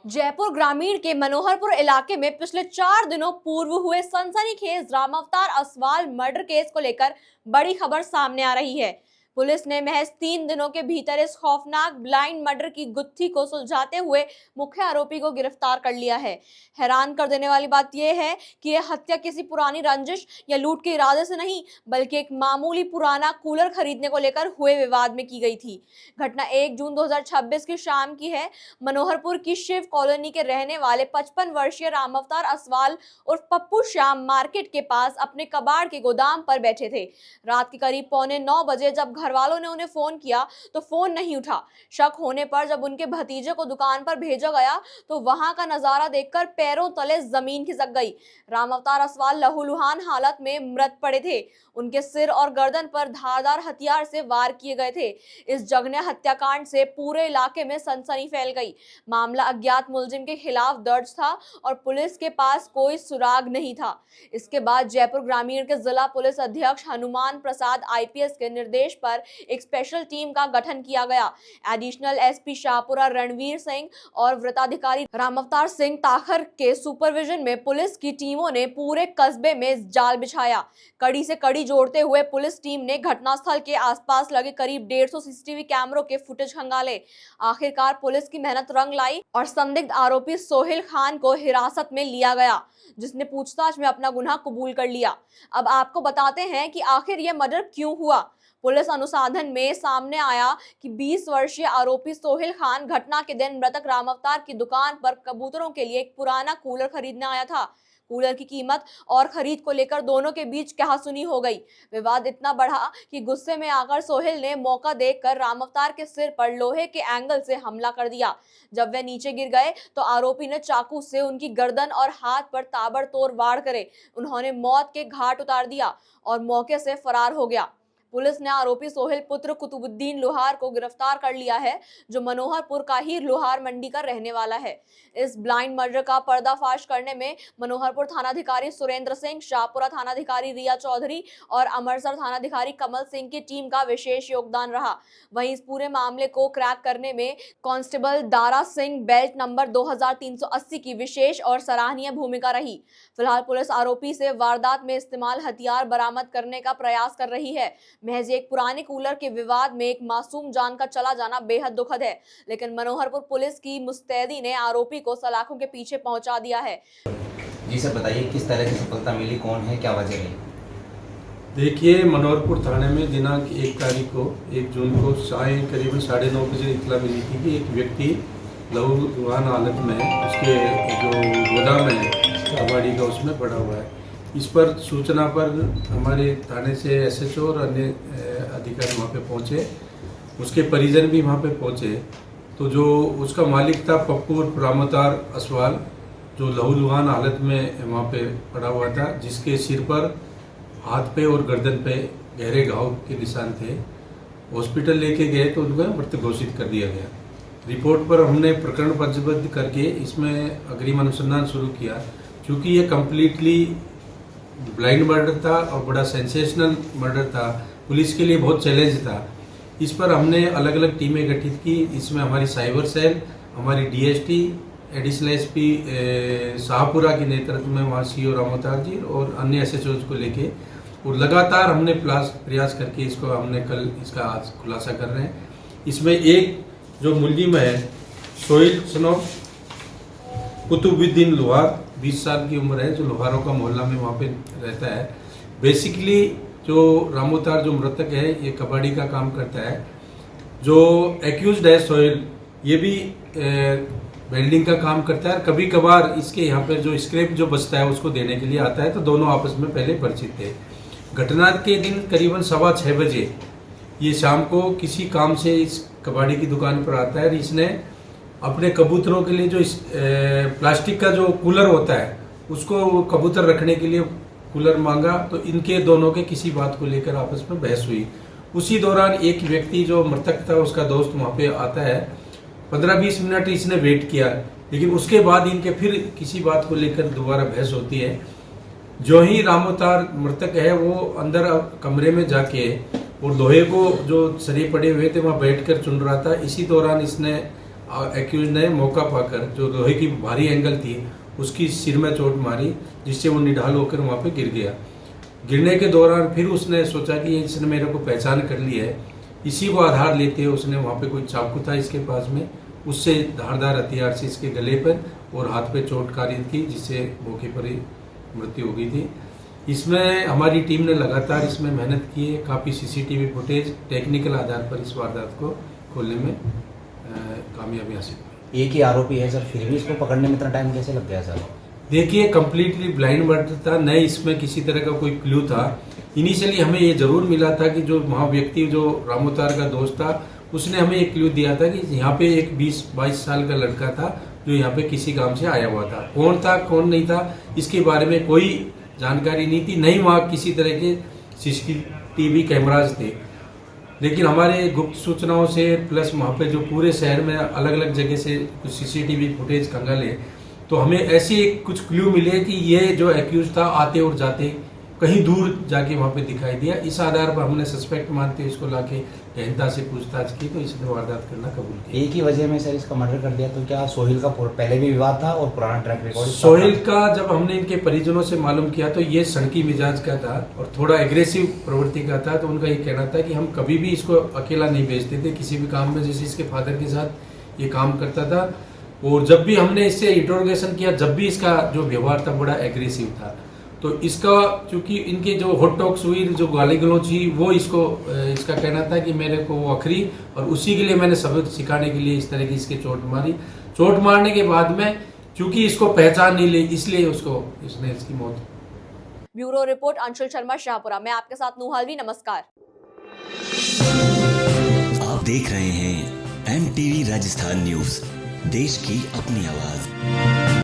जयपुर ग्रामीण के मनोहरपुर इलाके में पिछले 4 दिनों पूर्व हुए सनसनीखेज रामावतार असवाल मर्डर केस को लेकर बड़ी खबर सामने आ रही है। पुलिस ने महज 3 दिनों के भीतर इस खौफनाक ब्लाइंड मर्डर की गुत्थी को सुलझाते हुए मुख्य आरोपी को गिरफ्तार कर लिया है। हैरान कर देने वाली बात यह है कि यह हत्या किसी पुरानी रंजिश या लूट के इरादे से नहीं, बल्कि एक मामूली पुराना कूलर खरीदने को लेकर हुए विवाद में की गई थी। घटना 1 जून 2026 की शाम की है। मनोहरपुर की शिव कॉलोनी के रहने वाले 55 वर्षीय रामावतार असवाल उर्फ पप्पू श्याम मार्केट के पास अपने कबाड़ के गोदाम पर बैठे थे। रात के करीब 8:45 बजे जब घर वालों ने उन्हें फोन किया तो फोन नहीं उठा। शक होने पर जब उनके भतीजे को दुकान पर भेजा गया तो वहां का नजारा देखकर पैरों तले जमीन खिसक गई। रामावतार असवाल लहूलुहान हालत में मृत पड़े थे। उनके सिर और गर्दन पर धारदार हथियार से वार किए गए थे। इस जघन्य हत्याकांड से पूरे इलाके में सनसनी फैल गई। मामला अज्ञात मुलजिम के खिलाफ दर्ज था और पुलिस के पास कोई सुराग नहीं था। इसके बाद जयपुर ग्रामीण के जिला पुलिस अधीक्षक हनुमान प्रसाद आईपीएस के निर्देश पर एक स्पेशल टीम का गठन किया गया। एडिशनल एसपी शाहपुरा रणवीर सिंह और वृत्ताधिकारी रामावतार सिंह ताखर के सुपरविजन में पुलिस की टीमों ने पूरे कस्बे में जाल बिछाया। कड़ी से कड़ी जोड़ते हुए पुलिस टीम ने घटनास्थल के आसपास लगे करीब 150 सीसीटीवी कैमरों के फुटेज खंगाले। आखिरकार पुलिस की मेहनत रंग लाई और संदिग्ध आरोपी सोहेल खान को हिरासत में लिया गया, जिसने पूछताछ में अपना गुनाह कबूल कर लिया। अब आपको बताते हैं कि आखिर यह मर्डर क्यों हुआ। पुलिस अनुसंधान में सामने आया कि 20 वर्षीय आरोपी सोहेल खान घटना के दिन मृतक रामावतार की दुकान पर कबूतरों के लिए एक पुराना कूलर खरीदने आया था। कूलर की कीमत और खरीद को लेकर दोनों के बीच कहासुनी हो गई। विवाद इतना बढ़ा कि गुस्से में आकर सोहेल ने मौका देखकर रामावतार के सिर पर लोहे के एंगल से हमला कर दिया। जब वे नीचे गिर गए तो आरोपी ने चाकू से उनकी गर्दन और हाथ पर ताबड़तोड़ वार करे उन्होंने मौत के घाट उतार दिया और मौके से फरार हो गया। पुलिस ने आरोपी सोहेल पुत्र कुतुबुद्दीन लोहार को गिरफ्तार कर लिया है, जो मनोहरपुर का ही लोहार मंडी का रहने वाला है। इस ब्लाइंड मर्डर का पर्दाफाश करने में मनोहरपुर थानाधिकारी सुरेंद्र सिंह, शाहपुरा थानाधिकारी रिया चौधरी और अमरसर थानाधिकारी कमल सिंह की टीम का विशेष योगदान रहा। वहीं इस पूरे मामले को क्रैक करने में constable Dara Singh belt number 2380 की विशेष और सराहनीय भूमिका रही। फिलहाल पुलिस आरोपी से वारदात में इस्तेमाल हथियार बरामद करने का प्रयास कर रही है। महज एक पुराने कूलर के विवाद में एक मासूम जान का चला जाना बेहद दुखद है, लेकिन मनोहरपुर पुलिस की मुस्तैदी ने आरोपी को सलाखों के पीछे पहुंचा दिया है। जी सर, बताइए किस तरह की सफलता मिली, कौन है, क्या वजह रही? देखिए, मनोहरपुर थाने में दिनांक 1 तारीख को 1 जून को साय करीबन 9:30 बजे इतला मिली थी कि एक व्यक्ति लहूलुहान हालत में उसके जो गोदाम है कबाड़ी का उसमें पड़ा हुआ है। इस पर सूचना पर हमारे थाने से एसएचओ और अन्य अधिकारी वहाँ पे पहुँचे। उसके परिजन भी वहाँ पे पहुँचे तो जो उसका मालिक था पप्पू रामावतार असवाल, जो लहूलुहान हालत में वहाँ पे पड़ा हुआ था, जिसके सिर पर, हाथ पे और गर्दन पे गहरे घाव के निशान थे। हॉस्पिटल लेके गए तो उनको मृत घोषित कर दिया गया। रिपोर्ट पर हमने प्रकरण पंजीबद्ध करके इसमें अग्रिम अनुसंधान शुरू किया। क्योंकि ये कम्प्लीटली ब्लाइंड मर्डर था और बड़ा सेंसेशनल मर्डर था, पुलिस के लिए बहुत चैलेंज था। इस पर हमने अलग अलग टीमें गठित की। इसमें हमारी साइबर सेल, हमारी डीएसटी, एडिशनल एसपी शाहपुरा के नेतृत्व में वहाँ सीओ रामावतार जी और अन्य एसएचओ को लेके और लगातार हमने प्रयास करके इसको हमने कल इसका आज खुलासा कर रहे हैं। इसमें एक जो मुलजिम है सोहेल सनोफ कुतुबुद्दीन लोहार, 20 साल की उम्र है, जो लोहारों का मोहल्ला में वहाँ पे रहता है। बेसिकली जो रामावतार जो मृतक है ये कबाड़ी का काम करता है। जो एक्यूज्ड है सोहेल, ये भी वेल्डिंग का काम करता है। कभी कभार इसके यहाँ पर जो स्क्रैप जो बचता है उसको देने के लिए आता है, तो दोनों आपस में पहले परिचित थे। घटना के दिन करीबन 6:15 बजे ये शाम को किसी काम से इस कबाड़ी की दुकान पर आता है। इसने अपने कबूतरों के लिए जो प्लास्टिक का जो कूलर होता है उसको कबूतर रखने के लिए कूलर मांगा, तो इनके दोनों के किसी बात को लेकर आपस में बहस हुई। उसी दौरान एक व्यक्ति जो मृतक था उसका दोस्त वहाँ पे आता है। 15-20 मिनट इसने वेट किया, लेकिन उसके बाद इनके फिर किसी बात को लेकर दोबारा बहस होती है। जो ही रामावतार मृतक है वो अंदर कमरे में जाके और लोहे को जो सरिये पड़े हुए थे वहाँ बैठकर चुन रहा था। इसी दौरान इसने एक्यूज ने मौका पाकर जो लोहे की भारी एंगल थी उसकी सिर में चोट मारी, जिससे वो निढाल होकर वहाँ पे गिर गया। गिरने के दौरान फिर उसने सोचा कि इसने मेरे को पहचान कर ली है। इसी को आधार लेते हुए उसने वहाँ पे कोई चाकू था इसके पास में, उससे धारदार हथियार से इसके गले पर और हाथ पे चोट कारित की, जिससे मौके पर ही मृत्यु हो गई थी। इसमें हमारी टीम ने लगातार इसमें मेहनत की है, काफ़ी सीसीटीवी फुटेज टेक्निकल आधार पर इस वारदात को खोलने में कामयाबी हासिल हुई। एक ही आरोपी है सर, फिर भी इसको पकड़ने में इतना टाइम कैसे लग गया सर? देखिए, कम्प्लीटली ब्लाइंड मर्डर था, न इसमें किसी तरह का कोई क्लू था। इनिशियली हमें ये जरूर मिला था कि जो वहाँ व्यक्ति जो रामोतार का दोस्त था उसने हमें एक क्लू दिया था कि यहाँ पे एक 20-22 साल का लड़का था जो यहाँ पे किसी काम से आया हुआ था। कौन था कौन नहीं था इसके बारे में कोई जानकारी नहीं थी, नहीं वहाँ किसी तरह के सीसीटीवी कैमराज थे। लेकिन हमारे गुप्त सूचनाओं से प्लस वहाँ पे जो पूरे शहर में अलग अलग जगह से कुछ सीसीटीवी फुटेज खंगाले तो हमें ऐसे कुछ क्लू मिले कि ये जो एक्यूज था आते और जाते कहीं दूर जाके वहाँ पे दिखाई दिया। इस आधार पर हमने सस्पेक्ट मानते इसको लाके गहनता से पूछताछ की तो इसने वारदात करना कबूल किया। एक ही वजह में सर इसका मर्डर कर दिया, तो क्या सोहेल का पहले भी विवाद था और पुराना ट्रैक रिकॉर्ड? सोहेल का जब हमने इनके परिजनों से मालूम किया तो ये सनकी मिजाज का था और थोड़ा एग्रेसिव प्रवृत्ति का था। तो उनका ये कहना था कि हम कभी भी इसको अकेला नहीं भेजते थे किसी भी काम में, जैसे इसके फादर के साथ ये काम करता था। और जब भी हमने इससे इंट्रोगेशन किया, जब भी इसका जो व्यवहार था बड़ा एग्रेसिव था। तो इसका चूंकि इनके जो हॉट टॉक्स हुई, जो गाली गलौज हुई, वो इसका कहना था कि मेरे को वो अखरी और उसी के लिए मैंने सबक सिखाने के लिए इस तरह की इसके चोट मारी। चोट मारने के बाद में चूंकि इसको पहचान नहीं ली इसलिए इसने इसकी मौत। Bureau report Anshul Sharma Shahpura. मैं आपके साथ नूहालवी। नमस्कार। आप देख रहे हैं MTV राजस्थान न्यूज, देश की अपनी आवाज।